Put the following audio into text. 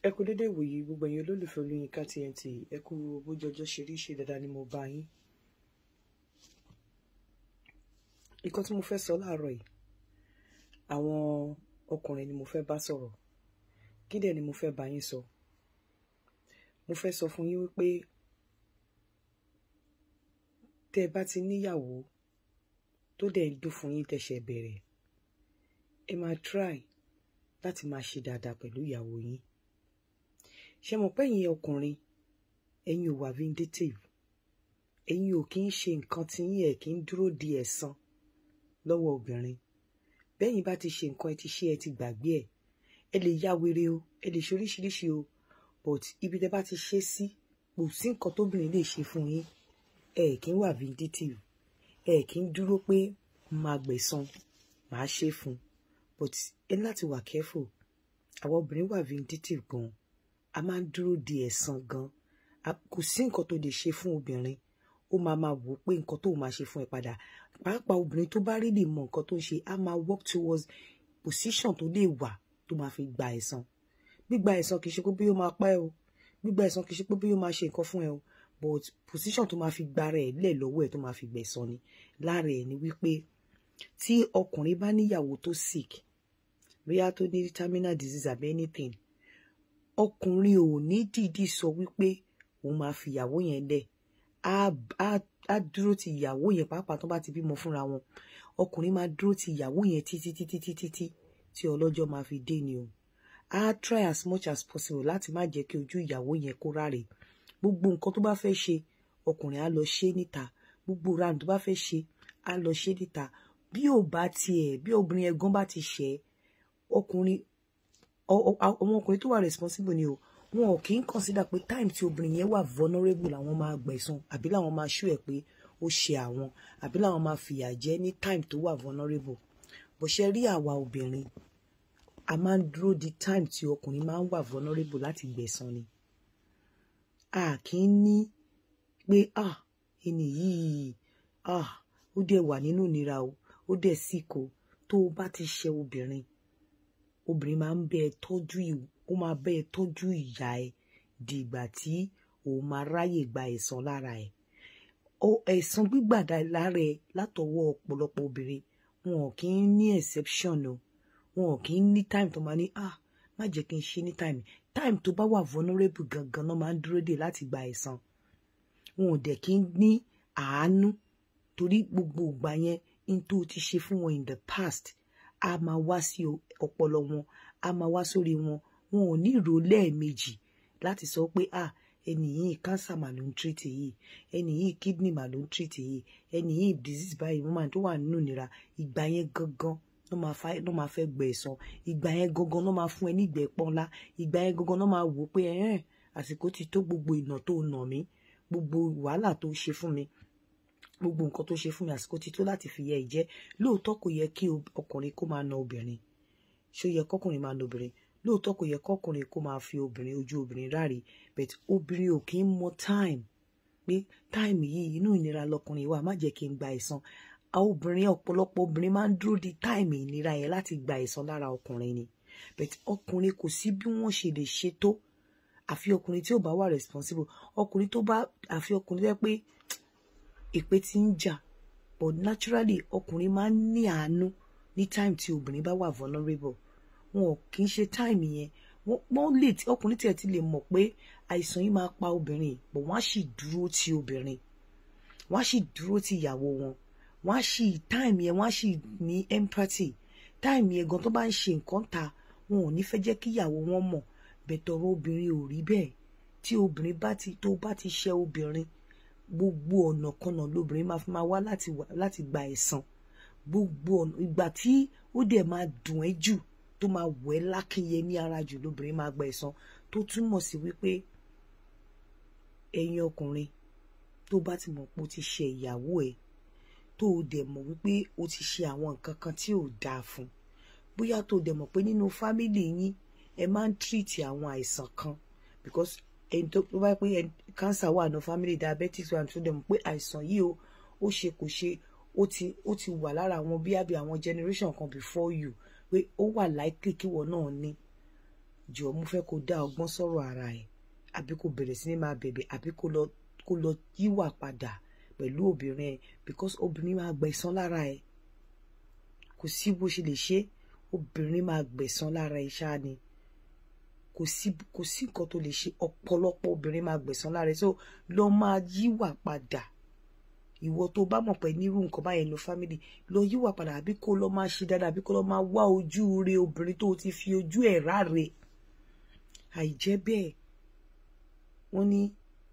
Ẹ kú dédé ìwòyí gbogbo ẹ̀yin olólùfẹ́ Olóyinka TNT. Ẹ kú bójú ọjọ́ ṣe rí, ṣe dáadáa ni mo bá yín. Nǹkan tí mo fẹ́ sọ láàárọ̀ yìí, àwọn ọkùnrin ni mo fẹ́ bá sọ̀rọ̀. Kí dẹ̀ ni mo fẹ́ bá yín sọ? Mo fẹ́ sọ fún yín wípé tẹ́ ẹ bá ti níyàwó tó dẹ̀ ń dùn fún yín tẹ̀ṣẹ̀ bẹ̀rẹ̀, ẹ máa try láti máa ṣe dáadáa pẹ̀lú ìyàwó yín. Ṣé mọ̀ pé ẹ̀yin ọkùnrin, ẹ̀yin ò wà vindictive, ẹ̀yin ò kí ń ṣe nǹkan tí yín ẹ̀ kí ń dúró di ẹ̀san lọ́wọ́ obìnrin. Bẹ́yìn bá ti ṣe nǹkan ẹ ti ṣe, ẹ ti gbàgbé ẹ̀. Ẹ lè ya wèrè o, ẹ lè ṣe oríṣiríṣi o, but ibi tẹ́ bá ti ṣe sí, kò sí nǹkan tóbìnrin lè ṣe fún yín. Ẹ kì í wà vindictive, ẹ kì í dúró pé máa gbẹ̀san, màá ṣe fún. But ẹ láti wà careful. Àwọn obìnrin wà vindictive gan. A máa ń dúró di ẹ̀san gan. Kò sí nǹkan tó lè ṣe fún obìnrin. Ó máa wò pé nǹkan tó máa ṣe fún ẹ padà. Pàápàá obìnrin tó bá really mọ nǹkan tó ń ṣe, á máa work towards position tó lè wà tó máa fi gba ẹ̀san. Gbígba ẹ̀san kì í ṣe pé bí ó máa pa ẹ́ o. Gbígba ẹ̀san kì í ṣe pé bí ó máa ṣe nǹkan fún ẹ o. But position tó máa fi gba rẹ̀ lẹ̀ lọ́wọ́ ẹ̀ tó máa fi gbẹ̀san ni. Lára ẹ̀ ni wípé tí ọkùnrin bá níyàwó tó sick, bóyá tó ní terminal disease àbí anything, ọkùnrin ò ní dìídì sọ wípé òun máa fi ìyàwó yẹn lẹ̀. Á dúró ti ìyàwó yẹn, pàápàá tó bá ti bímọ fúnra wọn. Ọkùnrin máa dúró ti ìyàwó yẹn títí tí ọlọ́jọ́ máa fi dé ni o. Á try as much as possible láti má jẹ́ kí ojú ìyàwó yẹn kó ráre. Gbogbo nǹkan tó bá fẹ́ ṣe, ọkùnrin á lọ ṣe níta. Gbogbo round tó bá fẹ́ ṣe, á lọ ṣe níta. Bí obìnrin ẹ̀gán bá ti ṣẹ̀, àwọn ọkùnrin tó wà responsible ni o. Wọn ò kí ń consider pé time tí obìnrin yẹn wà vulnerable làwọn máa gbẹ̀san, àbí làwọn máa show ẹ̀ pé ó ṣe àwọn, àbí làwọn máa fìyà jẹ ní time tó wà vulnerable. Bó ṣe rí àwa obìnrin, a máa ń dúró di time tí ọkùnrin máa ń wà vulnerable láti gbẹ̀san ni. A kì í ní pé ẹni yìí ó dẹ̀ wà nínú ìnira o, ó dẹ̀ sick o. Tó o bá ti ṣe obìnrin máa ń ó máa bẹ́ ẹ tọ́jú ìyà ẹ di ìgbà tí o máa ráyè gba ẹ̀san lára ẹ̀. Ẹ̀san gbígbà lára ẹ látọwọ́ ọ̀pọ̀lọpọ̀ obìnrin, wọn ò kí ń ní exception o. Wọn ò kí ń ní time tó máa ní má jẹ́ kí n ṣe ní time. Time tó bá wà vulnerable gangan náà máa ń dúró dè láti gba ẹ̀san. Wọn ò dẹ̀ kí ń ní àánú, torí gbogbo ìgbà yẹn in tó ti ṣe fún wọn in the past a máa wá sí ọpọlọ wọn, a máa wá sórí wọn. Wọn ò ní ìró lẹ́ẹ̀mejì láti sọ pé ẹni yìí cancer mà ló ń treat yìí, ẹni yìí kidney mà ló ń treat yìí, ẹni yìí disease báyìí woman tó wà nínú ìnira. Ìgbà yẹn gangan ló máa fẹ́ gbẹ ẹ̀san. Ìgbà yẹn gangan ló máa fún ẹ ní ìgbẹ́ pọ́nlá. Ìgbà yẹn gangan ló máa wò pé àsìkò ti tó, gbogbo ìnà tó nà mí, gbogbo wàhálà tó ṣe fún mi, gbogbo nǹkan tó ṣe fún mi, àsìkò ti tó láti fi yẹ ìjẹ́. Lóòótọ́ kò yẹ kí ọkùnrin kó máa na obìnrin. Ṣó yẹ kọ́kùnrin máa na obìnrin? Lóòótọ́ kò yẹ kọ́kùnrin kó máa fi ojú obìnrin ráre. But obìnrin ò kí ń mọ time pé time yìí inú ìnira lọkùnrin wà, má jẹ́ kí n gba ẹ̀san. Ọ̀pọ̀lọpọ̀ obìnrin máa ń dúró di time ìnira yẹn láti gba ẹ̀san lára ọkùnrin ni. But ọkùnrin kò sí bí wọ́n ṣe lè ṣe tó. Àfi ọkùnrin tí ò bá wà responsible. Àfi ọkùnrin tó pé èpè ti ń jà. But naturally ọkùnrin máa ń ní àánú ní time tí obìnrin bá wà vulnerable. Wọn ò kí ń ṣe time yẹn. Ọkùnrin tí ẹ ti lè mọ̀ pé àìsàn yìí máa pa obìnrin, but wọ́n á sì dúró ti obìnrin. Wọ́n á sì dúró ti ìyàwó wọn. Time yẹn wọ́n á sì ní empathy. Time yẹn gan tó bá ń ṣe nǹkan ta, wọn ò ní fẹ́ jẹ́ kí ìyàwó wọn mọ̀. Bẹ̀tọ̀rọ̀ obìnrin ò rí bẹ́ẹ̀. Tí obìnrin tó bá ti ṣe obìnrin, gbogbo ọ̀nà kanà lobìnrin máa wá láti gba ẹ̀san. Gbogbo ọ̀nà, ìgbà tí ó dẹ̀ máa dùn ẹ́ jù, tó máa wẹ̀ lákìyẹ ní ara jù, lóbìnrin máa gba ẹ̀san. Tó túmọ̀ sí wípé ẹ̀yin ọkùnrin tó bá ti mọ̀ pé o ti ṣe ìyàwó ẹ̀, tó dẹ̀ mọ̀ wípé o ti ṣe àwọn nǹkan kan tí ò dáa fún, bóyá tó dẹ̀ mọ̀ pé nínú fámìlì yín ẹ máa ń treat àwọn àìsàn kan, because ẹni tó bá pé cancer wà ní family, diabetes wà, tó dẹ̀ mọ̀ pé àìsàn yìí ó ṣe kò ṣe, ó ti wà lára àwọn bí àwọn generation kan before you, pé ó wà likely kí wọ́n náà ní. jọ mo fẹ́ kó dá ọgbọ́n sọ̀rọ̀ ara ẹ̀ àbí kó bẹ̀rẹ̀ sí ní máa bẹ̀bẹ̀ àbí kó lọ yíwà padà pẹ̀lú obìnrin ẹ̀ because obìnrin máa gbẹ̀san lára ẹ̀ kò sí bó ṣe lè ṣe obìnrin máa gbẹ̀san lára ẹ̀ ṣáá ni kò sí nǹkan tó lè ṣe ọ̀pọ̀lọpọ̀ obìnrin máa gbẹ̀san lára ẹ̀ so lọ máa yíwà padà ìwọ tó bá mọ̀ pé nírú nǹkan báyẹn lọ family lọ yíwà padà àbí kó lọ máa ṣe dáadáa àbí kó lọ máa wá ojú rere obìnrin tó ti fi ojú ẹ̀ ráre àìjẹ́ bẹ́ẹ̀ wọ́n ní